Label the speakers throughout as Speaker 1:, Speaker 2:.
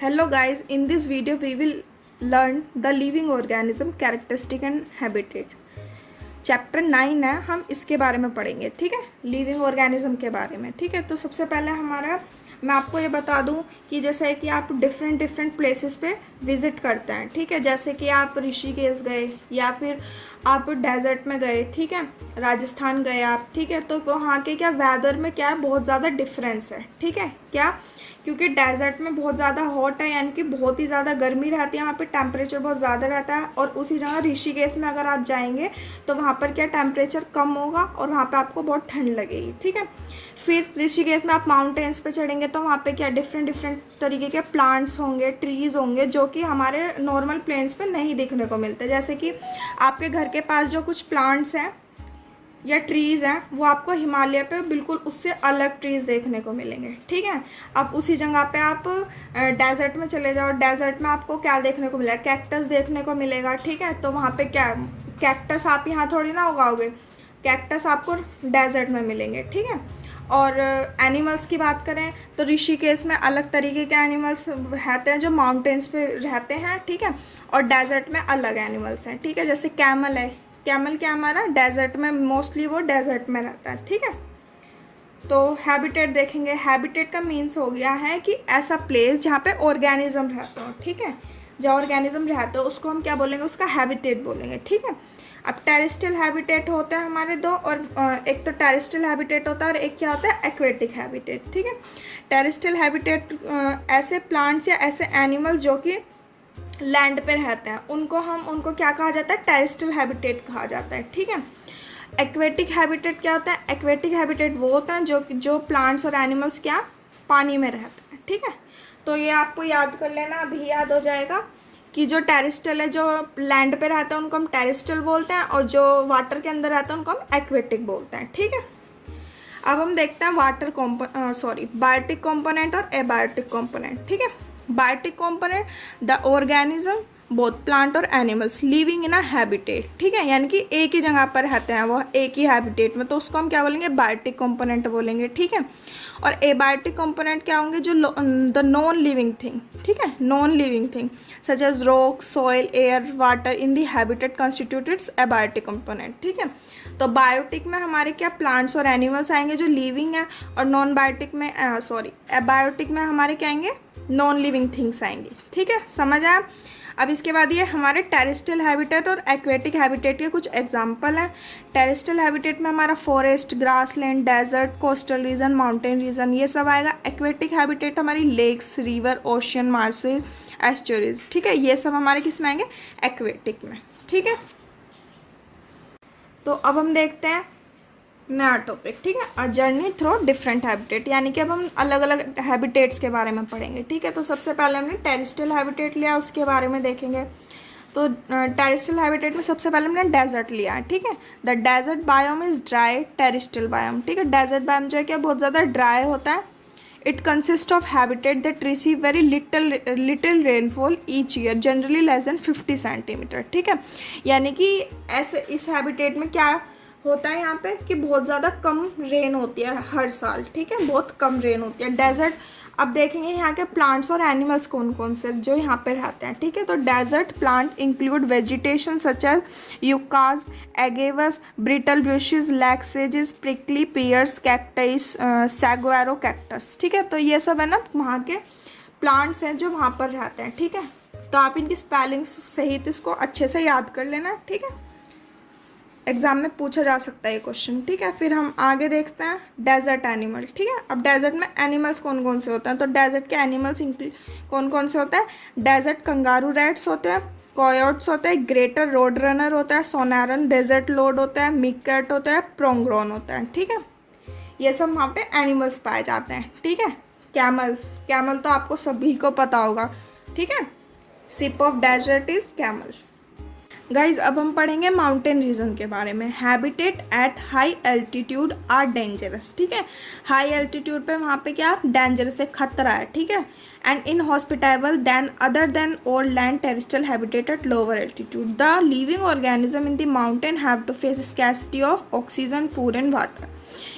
Speaker 1: Hello guys, in this video we will learn the living organism characteristic and habitat. Chapter 9 है, हम इसके बारे में पढ़ेंगे. ठीक है, लिविंग ऑर्गेनिज्म के बारे में. ठीक है, तो सबसे पहले मैं आपको ये बता दूं कि जैसे कि आप डिफरेंट प्लेसेस पे विज़िट करते हैं. ठीक है, जैसे कि आप ऋषिकेश गए या फिर आप डेजर्ट में गए. ठीक है, राजस्थान गए आप. ठीक है, तो वहाँ के क्या वेदर में क्या बहुत ज़्यादा डिफरेंस है. ठीक है, क्या क्योंकि डेजर्ट में बहुत ज़्यादा हॉट है, यानी कि बहुत ही ज़्यादा गर्मी रहती है, वहाँ पे टेम्परेचर बहुत ज़्यादा रहता है. और उसी जगह ऋषिकेश में अगर आप जाएंगे तो वहाँ पर क्या टेम्परेचर कम होगा और वहाँ पे आपको बहुत ठंड लगेगी. ठीक है, फिर ऋषिकेश में आप माउंटेन्स पे चढ़ेंगे तो वहाँ पे क्या डिफरेंट तरीके के प्लांट्स होंगे, ट्रीज़ होंगे, जो कि हमारे नॉर्मल प्लेन्स पे नहीं देखने को मिलते. जैसे कि आपके घर के पास जो कुछ प्लांट्स हैं या ट्रीज़ हैं वो आपको हिमालय पे बिल्कुल उससे अलग ट्रीज़ देखने को मिलेंगे. ठीक है, अब उसी जगह पे आप डेजर्ट में चले जाओ. डेजर्ट में आपको क्या देखने को मिलेगा? कैक्टस देखने को मिलेगा. ठीक है, तो वहाँ पे क्या कैक्टस आप यहाँ थोड़ी ना उगाओगे, कैक्टस आपको डेजर्ट में मिलेंगे. ठीक है, और एनिमल्स की बात करें तो ऋषिकेश में अलग तरीके के एनिमल्स रहते हैं जो माउंटेन्स पे रहते हैं. ठीक है, और डेजर्ट में अलग एनिमल्स हैं. ठीक है, जैसे कैमल है. कैमल क्या हमारा डेजर्ट में मोस्टली वो डेजर्ट में रहता है. ठीक है, तो हैबिटेट देखेंगे. हैबिटेट का मीन्स हो गया है कि ऐसा प्लेस जहाँ पे ऑर्गेनिज्म रहता हो. ठीक है, जहाँ ऑर्गेनिज्म रहता हो उसको हम क्या बोलेंगे? उसका हैबिटेट बोलेंगे. ठीक है, अब टेरेस्ट्रियल हैबिटेट होते हैं हमारे दो, और एक तो टेरेस्ट्रियल हैबिटेट होता है और एक क्या होता है? Aquatic habitat. ठीक है, टेरेस्ट्रियल हैबिटेट ऐसे प्लांट्स या ऐसे एनिमल जो कि लैंड पे रहते हैं उनको क्या कहा जाता है? टेरेस्ट्रियल हैबिटेट कहा जाता है. ठीक है, एक्वेटिक हैबिटेट क्या होता है? एक्वेटिक हैबिटेट वो होता है जो प्लांट्स और एनिमल्स क्या पानी में रहते हैं. ठीक है, तो ये आपको याद कर लेना, अभी याद हो जाएगा कि जो टेरेस्ट्रियल है, जो लैंड पे रहता है उनको हम टेरेस्ट्रियल बोलते हैं, और जो वाटर के अंदर रहता है उनको हम एक्वेटिक बोलते हैं. ठीक है, अब हम देखते हैं बायोटिक कॉम्पोनेंट और एबायोटिक कॉम्पोनेंट. ठीक है, biotic component the organism both plant और animals living in a habitat. ठीक है, यानी कि एक ही जगह पर रहते हैं वो एक ही हैबिटेट में, तो उसको हम क्या बोलेंगे? बायोटिक कॉम्पोनेंट बोलेंगे. ठीक है, और एबायोटिक कॉम्पोनेंट क्या होंगे? जो द नॉन लिविंग थिंग. ठीक है, non living thing such as rock, soil, air, water in the habitat constitutes abiotic component. ठीक है, तो बायोटिक में हमारे क्या प्लांट्स और एनिमल्स आएंगे जो लिविंग है, और नॉन बायोटिक में एबायोटिक में हमारे क्या आएंगे? नॉन लिविंग थिंग्स आएंगी. ठीक है, समझ आया? अब इसके बाद ये हमारे टेरेस्ट्रियल हैबिटेट और एक्वेटिक हैबिटेट के कुछ एग्जांपल हैं. टेरेस्ट्रियल हैबिटेट में हमारा forest, grassland, desert, coastal region, mountain region, ये सब आएगा. एक्वेटिक हैबिटेट हमारी lakes, river, ocean, marshes, estuaries. ठीक है, ये सब हमारे किस में आएंगे? एक्वेटिक में. ठीक है, तो अब हम देखते हैं नया टॉपिक. ठीक है, a journey through different habitat, यानी कि अब हम अलग अलग हैबिटेट्स के बारे में पढ़ेंगे. ठीक है, तो सबसे पहले हमने टेरेस्ट्रियल हैबिटेट लिया, उसके बारे में देखेंगे. तो टेरेस्ट्रियल हैबिटेट में सबसे पहले हमने डेजर्ट लिया है. ठीक है, the desert biome is dry terrestrial biome. ठीक है, डेजर्ट बायोम जो है क्या बहुत ज़्यादा ड्राई होता है. It consist of habitat that receive very little rainfall each year, generally less than 50 centimetre. ठीक है, यानी कि ऐसे इस हैबिटेट में क्या होता है यहाँ पे कि बहुत ज़्यादा कम रेन होती है हर साल. ठीक है, बहुत कम रेन होती है. डेजर्ट अब देखेंगे यहाँ के प्लांट्स और एनिमल्स कौन कौन से जो यहाँ पे रहते हैं. ठीक है, तो desert plant include vegetation such as yuccas, agaves, brittle bushes, लैक्सेजेस, prickly pears, cactus, saguaro cactus. ठीक है, तो ये सब है ना वहाँ के प्लांट्स हैं जो वहाँ पर रहते हैं. ठीक है, तो आप इनकी स्पेलिंग सहित इसको अच्छे से याद कर लेना. ठीक है, एग्जाम में पूछा जा सकता है ये क्वेश्चन. ठीक है, फिर हम आगे देखते हैं डेजर्ट एनिमल. ठीक है, अब डेजर्ट में एनिमल्स कौन कौन से होते हैं? तो डेजर्ट के एनिमल्स कौन कौन से होते हैं? डेजर्ट कंगारू रैट्स होते हैं, कोयोट्स होते हैं, ग्रेटर रोड रनर होता है, सोनारन डेजर्ट लोड होता है, मिकैट होता है, प्रोंग्रोन होता है. ठीक है, ये सब वहाँ पे एनिमल्स पाए जाते हैं. ठीक है, कैमल तो आपको सभी को पता होगा. ठीक है, ship of desert is camel. Guys अब हम पढ़ेंगे माउंटेन रीजन के बारे में. Habitat at high altitude are dangerous. ठीक है, हाई एल्टीट्यूड पे वहाँ पे क्या डेंजरस है, खतरा है. ठीक है, and inhospitable then other than old land terrestrial habitat at lower altitude. The living organism in the mountain have to face scarcity of oxygen, food and water.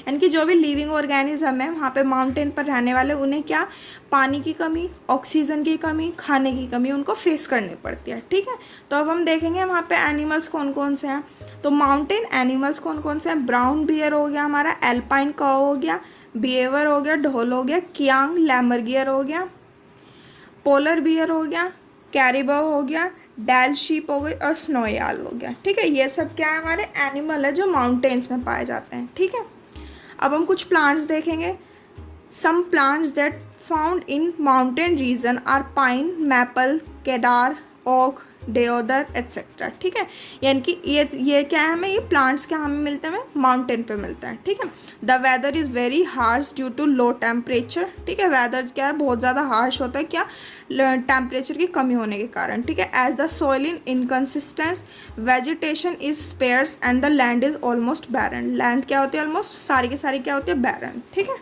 Speaker 1: यानी कि जो भी लिविंग ऑर्गेनिज्म है वहाँ पे माउंटेन पर रहने वाले, उन्हें क्या पानी की कमी, ऑक्सीजन की कमी, खाने की कमी उनको फेस करनी पड़ती है। ठीक है, तो अब हम देखेंगे वहाँ पे एनिमल्स कौन कौन से हैं। तो माउंटेन एनिमल्स कौन कौन से हैं, ब्राउन बियर हो गया हमारा, एल्पाइन काऊ हो गया, बिहेवर हो गया, ढोल हो गया, कियांग लैमरगियर हो गया, पोलर बियर हो गया, कैरिबो हो गया, डैल शीप हो गई और स्नोयाल हो गया। ठीक है, ये सब क्या है हमारे एनिमल है जो माउंटेन्स में पाए जाते हैं। ठीक है, अब हम कुछ प्लांट्स देखेंगे। Some plants that found in mountain region are pine, maple, cedar, oak, deodar etcetera. ठीक है, यानी कि ये क्या है, हमें ये प्लांट्स क्या हमें मिलते हैं, हमें माउंटेन पे मिलता है। ठीक है, the weather is very harsh due to low temperature. ठीक है, वेदर क्या है, बहुत ज़्यादा हार्श होता है, क्या टेम्परेचर की कमी होने के कारण। ठीक है, as the soil in inconsistence, vegetation is sparse and the land is almost barren. Land क्या होती है, ऑलमोस्ट सारी की सारी क्या होती है, बैरन। ठीक है,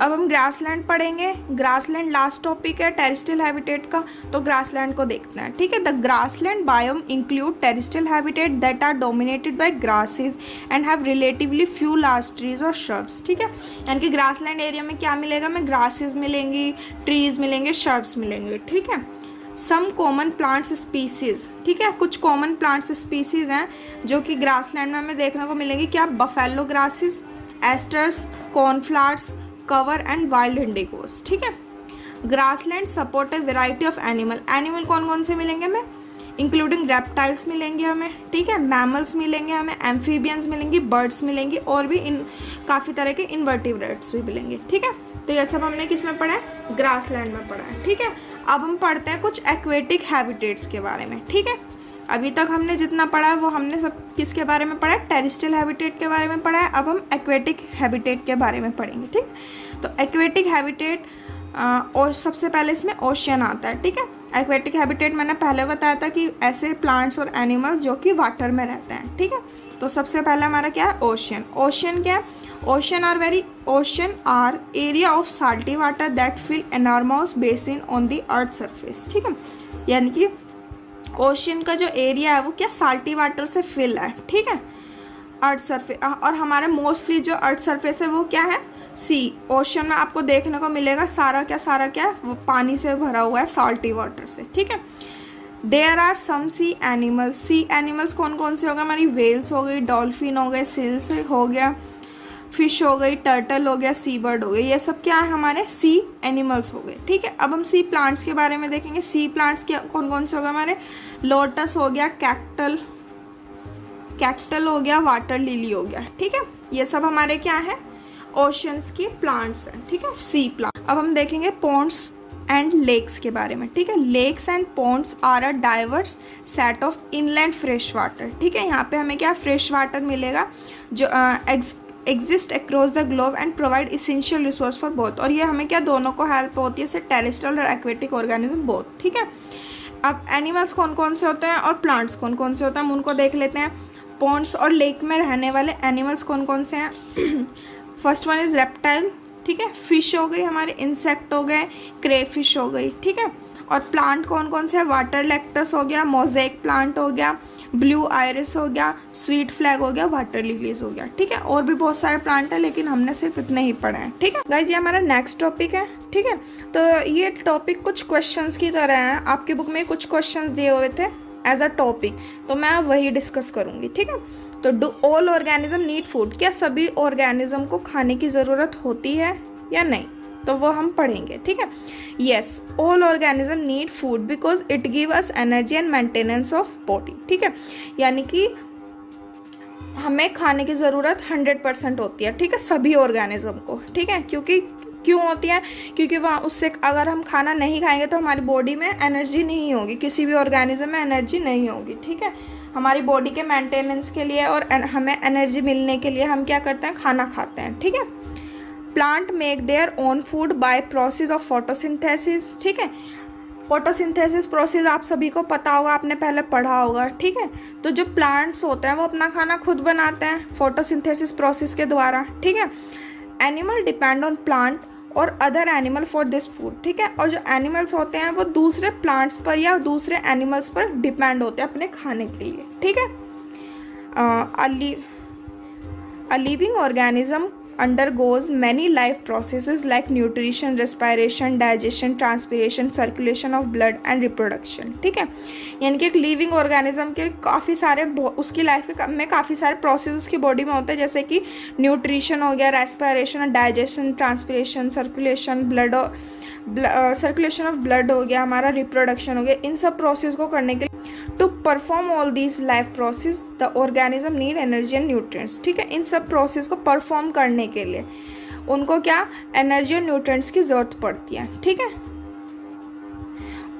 Speaker 1: अब हम ग्रासलैंड पढ़ेंगे। ग्रासलैंड लास्ट टॉपिक है टेरेस्ट्रियल हैबिटेट का, तो ग्रासलैंड को देखते हैं। ठीक है, the grassland biome include terrestrial habitat that are dominated by grasses and have relatively few large trees और श्रब्स। ठीक है, यानी कि ग्रासलैंड एरिया में क्या मिलेगा, हमें ग्रासेस मिलेंगी, ट्रीज मिलेंगे, श्रब्स मिलेंगे। ठीक है, सम कॉमन प्लांट्स स्पीसीज। ठीक है, कुछ कॉमन प्लांट्स स्पीसीज हैं जो कि ग्रासलैंड में हमें देखने को मिलेंगी, क्या buffalo grasses, asters, cornflowers, cover and wild indigos. ठीक है, grassland support a variety of animal. Animal कौन कौन से मिलेंगे हमें, इंक्लूडिंग रेप्टाइल्स मिलेंगे हमें। ठीक है, मैमल्स मिलेंगे हमें, एम्फीबियंस मिलेंगी, बर्ड्स मिलेंगी और भी इन काफ़ी तरह के इनवर्टिब्रेट्स भी मिलेंगे। ठीक है, तो ये सब हमने किस में पढ़ा है, ग्रासलैंड में पढ़ा है। ठीक है, अब हम पढ़ते हैं कुछ एक्वेटिक हैबिटेट्स के बारे में। ठीक है, अभी तक हमने जितना पढ़ा है वो हमने सब किसके बारे में पढ़ा है, टेरेस्ट्रियल हैबिटेट के बारे में पढ़ा है। अब हम एक्वेटिक हैबिटेट के बारे में पढ़ेंगे। ठीक, तो एक्वेटिक हैबिटेट और सबसे पहले इसमें ओशियन आता है। ठीक है, एक्वेटिक हैबिटेट मैंने पहले बताया था कि ऐसे प्लांट्स और एनिमल्स जो कि वाटर में रहते हैं। ठीक है, तो सबसे पहले हमारा क्या है, ओशियन। ओशियन क्या है, ocean are area of salty water that fill enormous basin on the earth surface. ठीक है, यानी कि ओशियन का जो एरिया है वो क्या साल्टी वाटर से फिल है। ठीक है, अर्थ सरफेस, और हमारे मोस्टली जो अर्थ सरफेस है वो क्या है, सी। ओशन में आपको देखने को मिलेगा सारा क्या वो पानी से भरा हुआ है, साल्टी वाटर से। ठीक है, there are some sea animals. Sea animals कौन कौन से हो गए, हमारी वेल्स हो गई, डॉल्फिन हो गए, सील्स हो गया, फिश हो गई, टर्टल हो गया, सी बर्ड हो गए, ये सब क्या है हमारे सी एनिमल्स हो गए। ठीक है, अब हम सी प्लांट्स के बारे में देखेंगे। सी प्लांट्स क्या कौन कौन से हो गए हमारे, लोटस हो गया, कैक्टल हो गया, वाटर लिली हो गया। ठीक है, ये सब हमारे क्या है, ओशंस की प्लांट्स हैं। ठीक है, सी प्लांट। अब हम देखेंगे पॉन्ड्स एंड लेक्स के बारे में। ठीक है, lakes and ponds are a diverse set of inland fresh water. ठीक है, यहाँ पे हमें क्या फ्रेश वाटर मिलेगा जो exist across the globe and provide essential resource for both. और ये हमें क्या दोनों को हेल्प होती है, जैसे टेरेस्ट्रियल और एक्वेटिक ऑर्गेनिज्म बोथ। ठीक है, अब एनिमल्स कौन कौन से होते हैं और प्लांट्स कौन कौन से होते हैं हम उनको देख लेते हैं। पॉन्ड्स और लेक में रहने वाले एनिमल्स कौन कौन से हैं, फर्स्ट वन इज़ रेप्टाइल। ठीक है, फिश हो गई हमारे, इंसेक्ट हो गए, क्रेफिश हो गई। ठीक है, और प्लांट कौन कौन से हैं, वाटर लेक्टस हो गया, मोज़ेक प्लांट हो गया, ब्लू आयरिस हो गया, स्वीट फ्लैग हो गया, वाटर लिलीज हो गया। ठीक है, और भी बहुत सारे प्लांट हैं लेकिन हमने सिर्फ इतने ही पढ़े हैं। ठीक है गाइज, ये हमारा नेक्स्ट टॉपिक है। ठीक है, तो ये टॉपिक कुछ क्वेश्चंस की तरह है, आपकी बुक में कुछ क्वेश्चंस दिए हुए थे एज अ टॉपिक, तो मैं वही डिस्कस करूँगी। ठीक है, तो do all organism need food, क्या सभी ऑर्गेनिज्म को खाने की ज़रूरत होती है या नहीं, तो वो हम पढ़ेंगे। ठीक है, yes, all organism need food because it give us energy and maintenance of body. ठीक है, यानी कि हमें खाने की ज़रूरत 100% होती है। ठीक है, सभी ऑर्गेनिज्म को। ठीक है, क्यों होती है, क्योंकि वहाँ उससे अगर हम खाना नहीं खाएंगे तो हमारी बॉडी में एनर्जी नहीं होगी, किसी भी ऑर्गेनिज्म में एनर्जी नहीं होगी। ठीक है, हमारी बॉडी के मेंटेनेंस के लिए और हमें एनर्जी मिलने के लिए हम क्या करते हैं, खाना खाते हैं। ठीक है, plant make their own food by process of photosynthesis. ठीक है, फोटोसिंथेसिस प्रोसेस आप सभी को पता होगा, आपने पहले पढ़ा होगा। ठीक है, तो जो प्लांट्स होते हैं वो अपना खाना खुद बनाते हैं फोटोसिंथेसिस प्रोसेस के द्वारा। ठीक है, एनिमल डिपेंड ऑन प्लांट और other animal for this food. ठीक है, और जो एनिमल्स होते हैं वो दूसरे प्लांट्स पर या दूसरे एनिमल्स पर डिपेंड होते हैं अपने खाने के लिए। ठीक है, A living organism undergoes many life processes like nutrition, respiration, digestion, transpiration, circulation of blood and reproduction. ठीक है, यानी कि एक लिविंग ऑर्गेनिज्म के काफ़ी सारे उसकी लाइफ में काफ़ी सारे प्रोसेस उसकी बॉडी में होते हैं, जैसे कि न्यूट्रिशन हो गया, respiration, digestion, transpiration, circulation of blood हो गया, हमारा रिप्रोडक्शन हो गया। इन सब प्रोसेस को करने के लिए to perform all these life process the organism need energy and nutrients. ठीक है, इन सब प्रोसेस को परफॉर्म करने के लिए उनको क्या एनर्जी और न्यूट्रिएंट्स की ज़रूरत पड़ती है। ठीक है,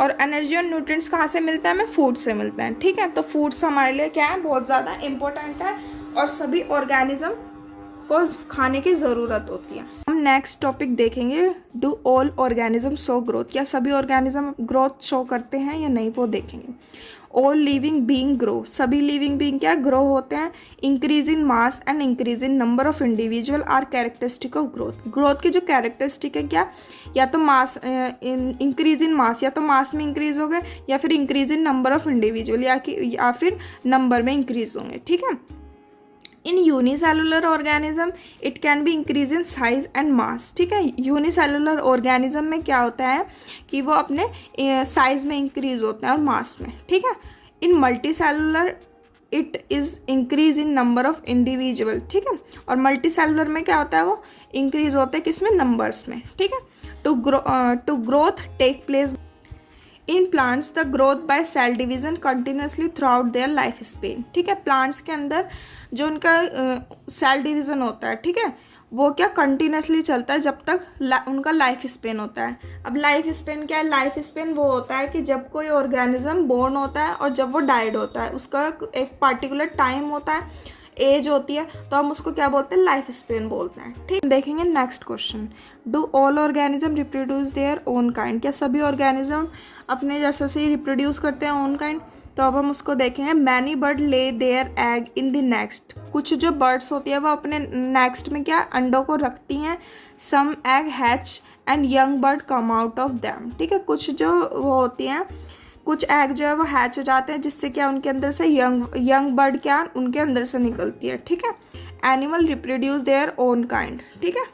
Speaker 1: और एनर्जी और न्यूट्रिएंट्स कहाँ से मिलता है? हमें फूड से मिलता है। ठीक है, तो फूड्स हमारे लिए क्या है? बहुत ज़्यादा इम्पोर्टेंट है और सभी ऑर्गेनिज्म को खाने की ज़रूरत होती है। हम नेक्स्ट टॉपिक देखेंगे, do all organism show growth? क्या सभी ऑर्गेनिज्म ग्रोथ शो करते हैं या नहीं, वो देखेंगे। ऑल लिविंग बीइंग ग्रो, सभी लिविंग बीइंग क्या ग्रो होते हैं। Increase in mass and increase in number of individual are characteristic of growth. Growth के जो कैरेक्टरिस्टिक है क्या, या तो मास इंक्रीज इन मास, या तो मास में इंक्रीज हो गए, या फिर increase in number of individual, या फिर नंबर में इंक्रीज होंगे। ठीक है, इन unicellular organism it can be increase in size and mass. ठीक है, यूनिसेलुलर ऑर्गेनिज्म में क्या होता है कि वो अपने साइज में इंक्रीज होते हैं और मास में। ठीक है, in multicellular it is increase in number of individual. ठीक है, और मल्टी सेलुलर में क्या होता है? वो इंक्रीज होते हैं किसमें? नंबर्स में। ठीक है, to growth take place in plants the growth by cell division continuously throughout their life span. ठीक है, प्लांट्स के अंदर जो उनका सेल डिवीज़न होता है, ठीक है, वो क्या कंटिन्यूसली चलता है जब तक उनका लाइफ स्पेन होता है। अब लाइफ स्पेन क्या है? लाइफ स्पेन वो होता है कि जब कोई ऑर्गेनिज्म बोर्न होता है और जब वो डाइड होता है, उसका एक पार्टिकुलर टाइम होता है, एज होती है, तो हम उसको क्या बोलते हैं? लाइफ स्पेन बोलते हैं। ठीक, देखेंगे next question, do all organism reproduce their own kind? क्या सभी ऑर्गेनिज्म अपने जैसे से रिप्रोड्यूस करते हैं ओन काइंड? तो अब हम उसको देखेंगे। Many bird lay their egg in the next. कुछ जो बर्ड्स होती है वो अपने नेक्स्ट में क्या अंडों को रखती हैं। Some egg hatch and young bird come out of them. ठीक है, कुछ जो वो होती हैं, कुछ एग जो है वो हैच हो जाते हैं, जिससे क्या उनके अंदर से यंग बर्ड क्या उनके अंदर से निकलती है। ठीक है, animal reproduce their own kind. ठीक है,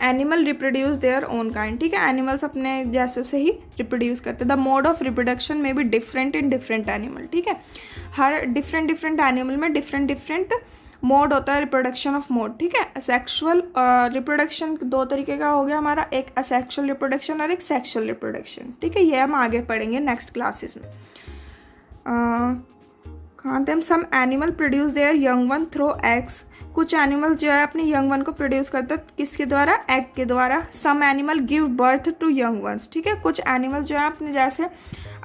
Speaker 1: animal reproduce their own kind. ठीक है, एनिमल्स अपने जैसे से ही रिप्रोड्यूस करते हैं। द मोड ऑफ रिप्रोडक्शन में भी डिफरेंट इन डिफरेंट एनिमल। ठीक है, हर डिफरेंट एनिमल में डिफरेंट मोड होता है रिप्रोडक्शन ऑफ मोड। ठीक है, सेक्सुअल रिप्रोडक्शन दो तरीके का हो गया हमारा, एक असेक्सुअल रिप्रोडक्शन और एक सेक्सुअल रिप्रोडक्शन। ठीक है, ये हम आगे पढ़ेंगे नेक्स्ट क्लासेस में। कहाँ थे हम? Some animal produce their young one through eggs. कुछ एनिमल जो है अपने यंग वन को प्रोड्यूस करते हैं किसके द्वारा? एग के द्वारा। Some animal give birth to young ones. ठीक है, कुछ एनिमल जो है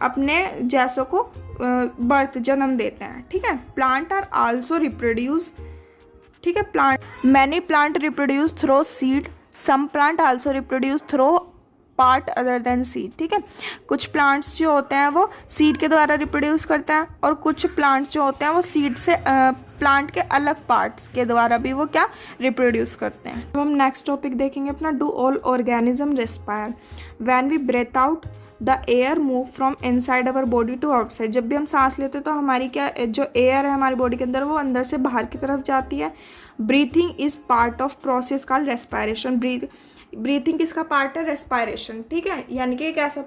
Speaker 1: अपने जैसों को बर्थ जन्म देते हैं। ठीक है, प्लांट आर आल्सो रिप्रोड्यूस। ठीक है, many plant reproduce through seed. Some plant also reproduce through part other than seed. ठीक है, कुछ प्लांट्स जो होते हैं वो सीड के द्वारा रिप्रोड्यूस करते हैं, और कुछ प्लांट्स जो होते हैं वो सीड से प्लांट के अलग पार्ट्स के द्वारा भी वो क्या रिप्रोड्यूस करते हैं। अब हम नेक्स्ट टॉपिक देखेंगे अपना, do all organism respire? When we breathe out the air move from inside our body to outside. जब भी हम सांस लेते हैं तो हमारी क्या जो एयर है हमारी बॉडी के अंदर वो अंदर से बाहर की तरफ जाती है। Breathing is part of process called respiration. Breathing किसका पार्ट है? रेस्पायरेशन। ठीक है, यानी कि एक ऐसा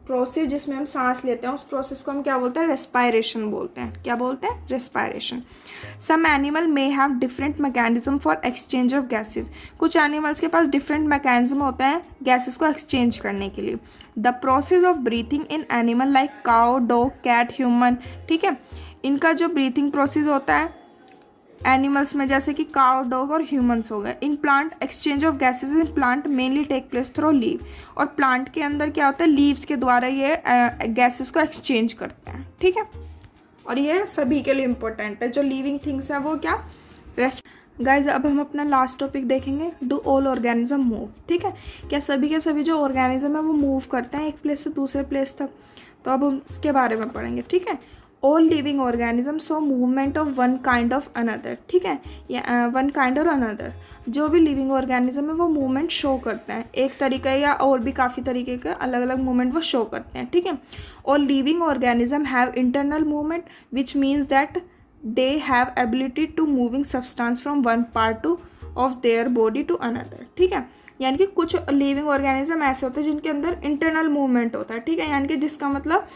Speaker 1: प्रोसेस जिसमें हम सांस लेते हैं उस प्रोसेस को हम क्या बोलते हैं? रेस्पायरेशन बोलते हैं। क्या बोलते हैं? Respiration. Some animal may have different mechanism for exchange of gases. कुछ एनिमल्स के पास डिफरेंट मैकेनिज्म होते हैं गैसेस को एक्सचेंज करने के लिए। The process of breathing in animal like cow, dog, cat, human. ठीक है, इनका जो ब्रीथिंग प्रोसेस होता है एनिमल्स में, जैसे कि काउ, डॉग और ह्यूमंस हो गए। In plant exchange of gases in plant mainly take place through leave. और प्लांट के अंदर क्या होता है? लीव्स के द्वारा ये गैसेस को एक्सचेंज करते हैं। ठीक है, और ये सभी के लिए इम्पोर्टेंट है। जो लिविंग थिंग्स हैं वो क्या गाइज। अब हम अपना लास्ट टॉपिक देखेंगे, डू ऑल ऑर्गेनिज्म मूव। ठीक है, क्या सभी के सभी जो ऑर्गेनिज्म है वो मूव करते हैं एक प्लेस से दूसरे प्लेस तक? तो अब हम उसके बारे में पढ़ेंगे। ठीक है, all living organism show movement of one kind of another. ठीक है, या वन काइंड और अनदर। जो भी लिविंग ऑर्गेनिज्म है वो मूवमेंट शो करते हैं एक तरीका या और भी काफ़ी तरीके के अलग अलग मूवमेंट वो शो करते हैं। ठीक है, और living organism have internal movement which means that they have ability to moving substance from one part to of their body to another, ठीक है। यानी कि कुछ लिविंग ऑर्गेनिज्म ऐसे होते हैं जिनके अंदर इंटरनल मूवमेंट होता है, ठीक है। यानी कि जिसका मतलब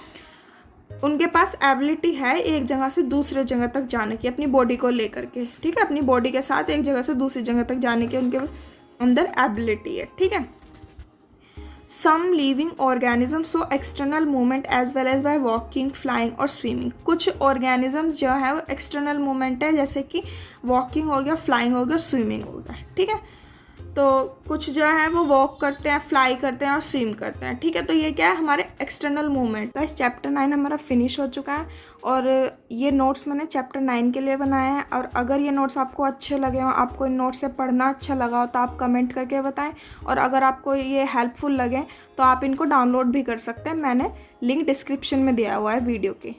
Speaker 1: उनके पास एबिलिटी है एक जगह से दूसरे जगह तक जाने की अपनी बॉडी को लेकर के, ठीक है। अपनी बॉडी के साथ एक जगह से दूसरी जगह तक जाने की उनके अंदर एबिलिटी है, ठीक है। Some living organism show external movement as well as by walking, flying और स्विमिंग। कुछ ऑर्गेनिजम्स जो है वो एक्सटर्नल मूवमेंट है, जैसे कि वॉकिंग हो गया, फ्लाइंग हो गया, स्विमिंग हो गया, ठीक है। तो कुछ जो है वो वॉक करते हैं, फ्लाई करते हैं और स्विम करते हैं, ठीक है। तो ये क्या है, हमारे एक्सटर्नल मूवमेंट। तो इस चैप्टर 9 हमारा फिनिश हो चुका है और ये नोट्स मैंने चैप्टर 9 के लिए बनाए हैं। और अगर ये नोट्स आपको अच्छे लगे हो, आपको इन नोट्स से पढ़ना अच्छा लगा हो, तो आप कमेंट करके बताएं। और अगर आपको ये हेल्पफुल लगे तो आप इनको डाउनलोड भी कर सकते हैं, मैंने लिंक डिस्क्रिप्शन में दिया हुआ है वीडियो के।